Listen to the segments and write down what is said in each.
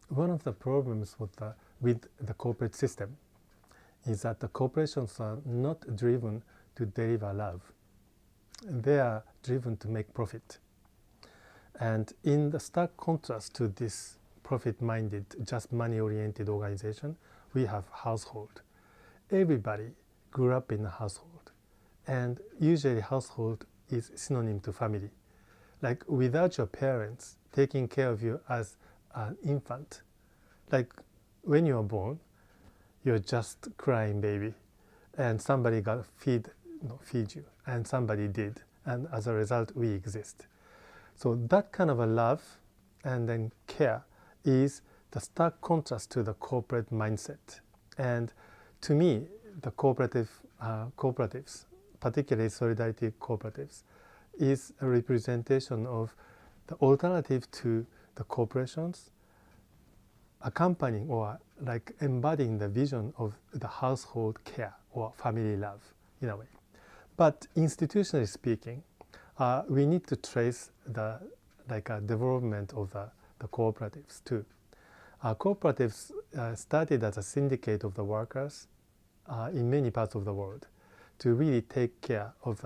one of the problems with the corporate system is that the corporations are not driven to deliver love. They are driven to make profit. And in the stark contrast to this profit-minded, just money-oriented organization, we have household. Everybody grew up in a household. And usually household is synonym to family. Like without your parents taking care of you as an infant, like when you are born, you're just crying baby, and somebody got feed you, and somebody did, and as a result we exist. So that kind of a love and then care is the stark contrast to the corporate mindset. And to me, the cooperatives, particularly solidarity cooperatives, is a representation of the alternative to the corporations, accompanying or like embodying the vision of the household care or family love in a way. But institutionally speaking, we need to trace the development of the cooperatives too. Cooperatives started as a syndicate of the workers in many parts of the world to really take care of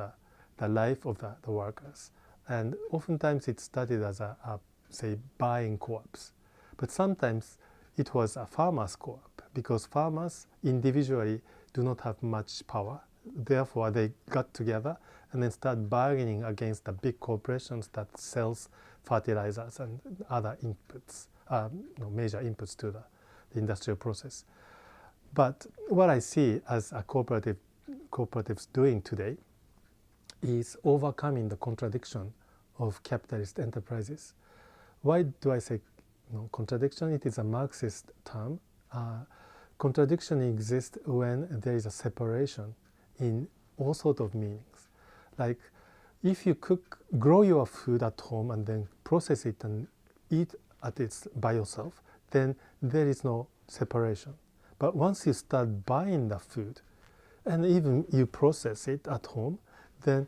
the life of the workers. And oftentimes it started as say, buying co-ops. But sometimes it was a farmers co-op, because farmers individually do not have much power. Therefore, they got together and then start bargaining against the big corporations that sells fertilizers and other inputs, major inputs to the industrial process. But what I see as a cooperatives doing today is overcoming the contradiction of capitalist enterprises. Why do I say contradiction? It is a Marxist term. Contradiction exists when there is a separation in all sorts of meanings. Like if you grow your food at home and then process it and eat by yourself, then there is no separation. But once you start buying the food and even you process it at home, then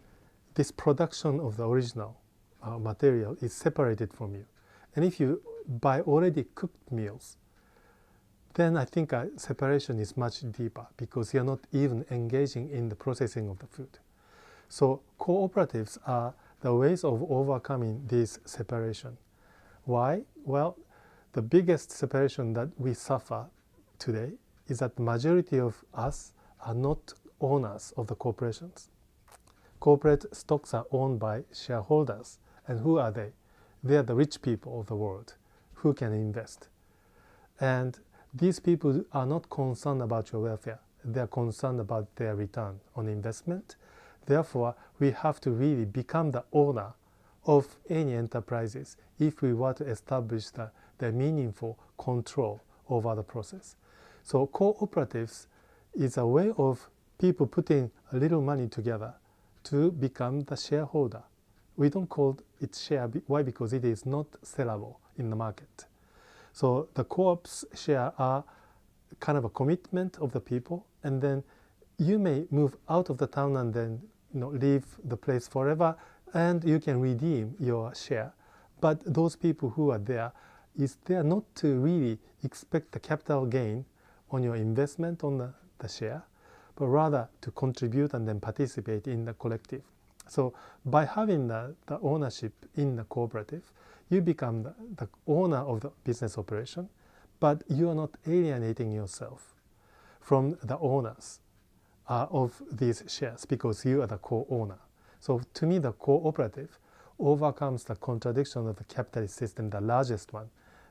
this production of the original material is separated from you. And if you buy already cooked meals, then I think separation is much deeper, because you're not even engaging in the processing of the food. So cooperatives are the ways of overcoming this separation. Why? Well, the biggest separation that we suffer today is that the majority of us are not owners of the corporations. Corporate stocks are owned by shareholders. And who are they? They are the rich people of the world who can invest. And these people are not concerned about your welfare. They are concerned about their return on investment. Therefore, we have to really become the owner of any enterprises if we want to establish the meaningful control over the process. So cooperatives is a way of people putting a little money together to become the shareholder. We don't call it share. Why? Because it is not sellable in the market. So the co-ops share are kind of a commitment of the people, and then you may move out of the town and then leave the place forever, and you can redeem your share. But those people who are there are not to really expect the capital gain on your investment on the share, but rather to contribute and then participate in the collective. So by having the ownership in the cooperative, you become the owner of the business operation, but you are not alienating yourself from the owners of these shares, because you are the co-owner. So to me, the cooperative overcomes the contradiction of the capitalist system, the largest one,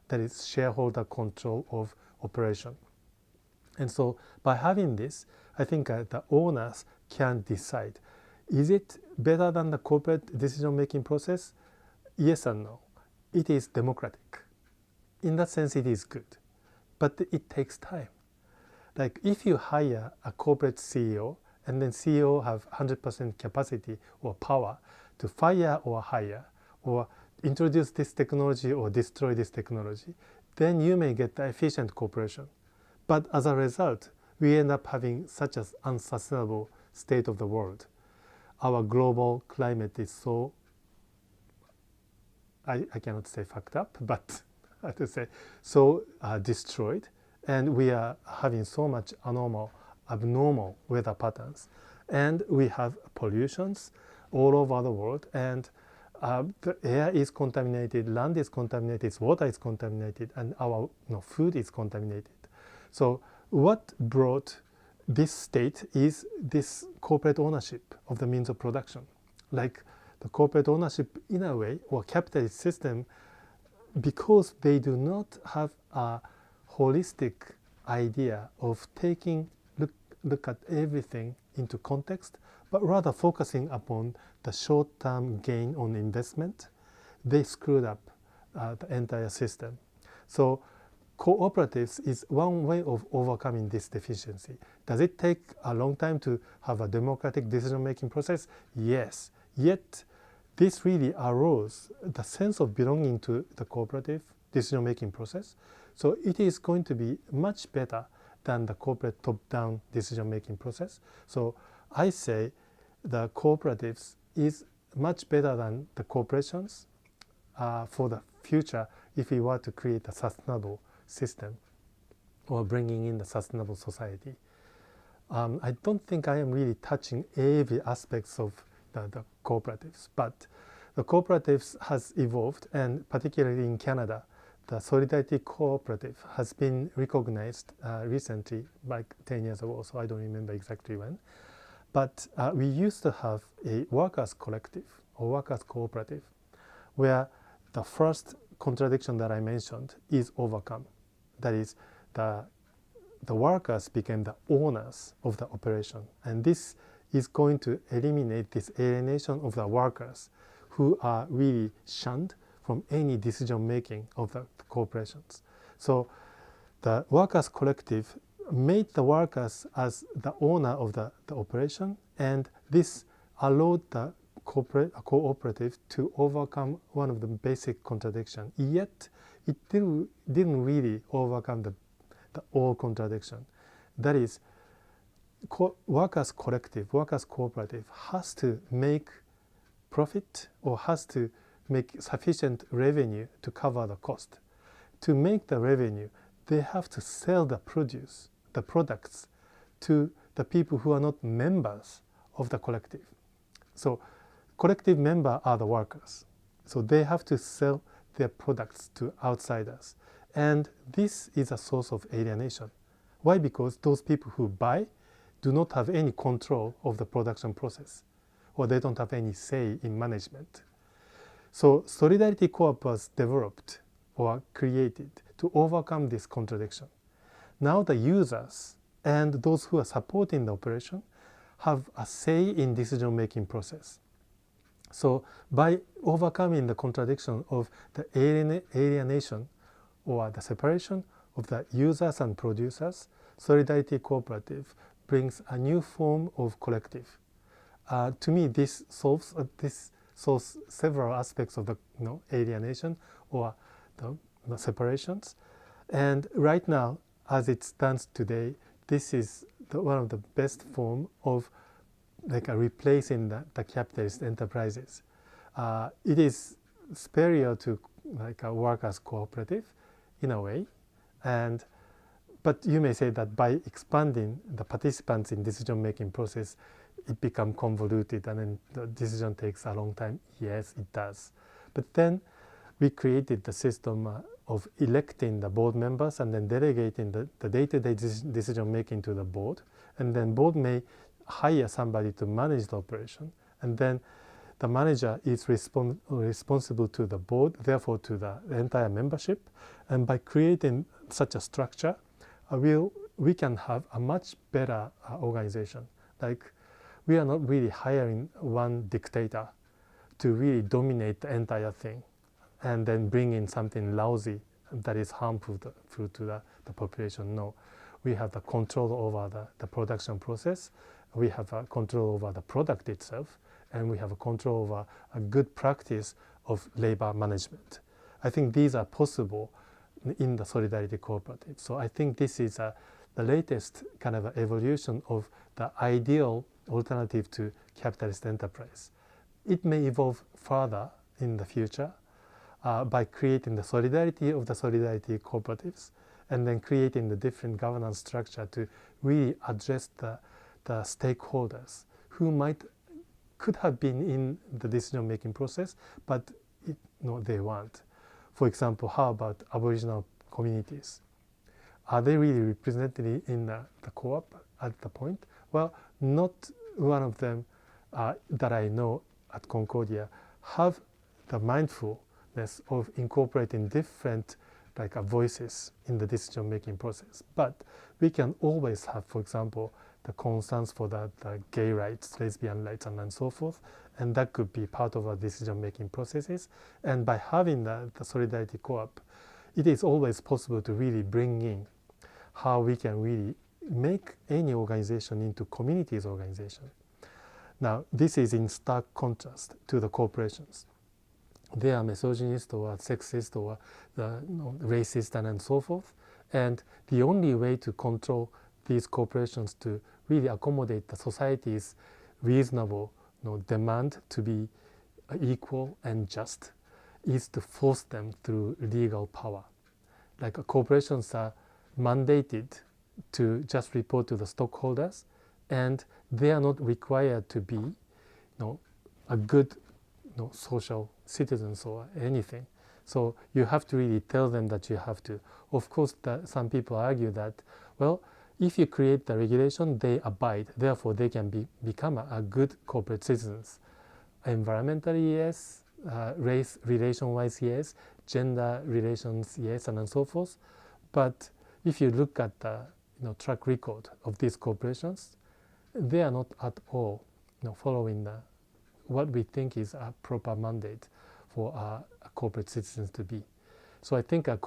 that is shareholder control of operation. And so by having this, I think the owners can decide, is it better than the corporate decision-making process? Yes and no. It is democratic. In that sense, it is good. But it takes time. Like if you hire a corporate CEO, and then CEO have 100% capacity or power to fire or hire, or introduce this technology or destroy this technology, then you may get the efficient corporation. But as a result, we end up having such an unsustainable state of the world. Our global climate is so, I cannot say fucked up, but how to say, so destroyed, and we are having so much abnormal weather patterns, and we have pollutions all over the world, and the air is contaminated, land is contaminated, water is contaminated, and our food is contaminated. So what brought this state is this corporate ownership of the means of production. Like the corporate ownership in a way, or capitalist system, because they do not have a holistic idea of taking look at everything into context, but rather focusing upon the short-term gain on investment, they screwed up the entire system. So cooperatives is one way of overcoming this deficiency. Does it take a long time to have a democratic decision-making process? Yes. Yet this really arose the sense of belonging to the cooperative decision-making process. So it is going to be much better than the corporate top-down decision-making process. So I say the cooperatives is much better than the corporations for the future if we were to create a sustainable system or bringing in the sustainable society. I don't think I am really touching every aspects of the cooperatives, but the cooperatives has evolved, and particularly in Canada, the Solidarity Cooperative has been recognized recently, like 10 years ago, so I don't remember exactly when. But we used to have a workers' collective or workers' cooperative, where the first contradiction that I mentioned is overcome. That is, the workers became the owners of the operation, and this is going to eliminate this alienation of the workers who are really shunned from any decision making of the corporations. So the workers' collective made the workers as the owner of the operation, and this allowed the cooperative to overcome one of the basic contradictions. Yet it didn't really overcome the all contradiction. That is, workers' collective, workers' cooperative has to make profit or has to make sufficient revenue to cover the cost. To make the revenue, they have to sell the produce, the products, to the people who are not members of the collective. So collective members are the workers. So they have to sell their products to outsiders. And this is a source of alienation. Why? Because those people who buy do not have any control of the production process, or they don't have any say in management. So Solidarity Co-op was developed or created to overcome this contradiction. Now the users and those who are supporting the operation have a say in decision-making process. So by overcoming the contradiction of the alienation or the separation of the users and producers, Solidarity Cooperative brings a new form of collective. To me, this solves several aspects of the alienation or the separations. And right now, as it stands today, this is one of the best form of replacing the capitalist enterprises. It is superior to a workers' cooperative in a way, but you may say that by expanding the participants in decision-making process, it becomes convoluted and then the decision takes a long time. Yes, it does. But then we created the system of electing the board members and then delegating the day-to-day decision-making to the board. And then board may hire somebody to manage the operation. And then the manager is responsible to the board, therefore to the entire membership. And by creating such a structure, we can have a much better organization. Like, we are not really hiring one dictator to really dominate the entire thing and then bring in something lousy that is harmful to the population. No, we have the control over the production process, we have a control over the product itself, and we have a control over a good practice of labor management. I think these are possible in the Solidarity Cooperative. So I think this is the latest kind of evolution of the ideal alternative to capitalist enterprise. It may evolve further in the future, by creating the solidarity of the solidarity cooperatives, and then creating the different governance structure to really address the stakeholders who could have been in the decision-making process, but they weren't. For example, how about Aboriginal communities? Are they really represented in the co-op at the point? Well, not one of them that I know at Concordia have the mindfulness of incorporating different voices in the decision-making process. But we can always have, for example, the concerns for the gay rights, lesbian rights, and so forth, and that could be part of our decision-making processes. And by having the Solidarity Co-op, it is always possible to really bring in how we can really make any organization into communities organization. Now, this is in stark contrast to the corporations. They are misogynist or sexist or racist and so forth. And the only way to control these corporations to really accommodate the society's reasonable demand to be equal and just is to force them through legal power. Corporations are mandated to just report to the stockholders, and they are not required to be a good social citizens or anything. So you have to really tell them that you have to. Of course, some people argue that, well, if you create the regulation, they abide, therefore they can become a good corporate citizens. Environmentally, yes, race relation-wise, yes, gender relations, yes, and so forth. But if you look at the track record of these corporations, they are not at all following what we think is a proper mandate for corporate citizens to be. So I think a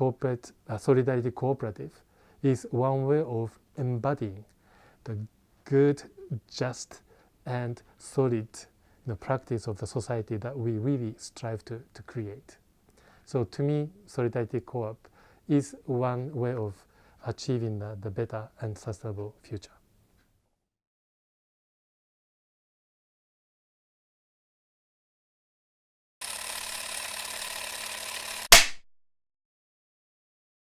solidarity cooperative is one way of embodying the good, just, and solid practice of the society that we really strive to create. So to me, Solidarity Co-op is one way of achieving the better and sustainable future.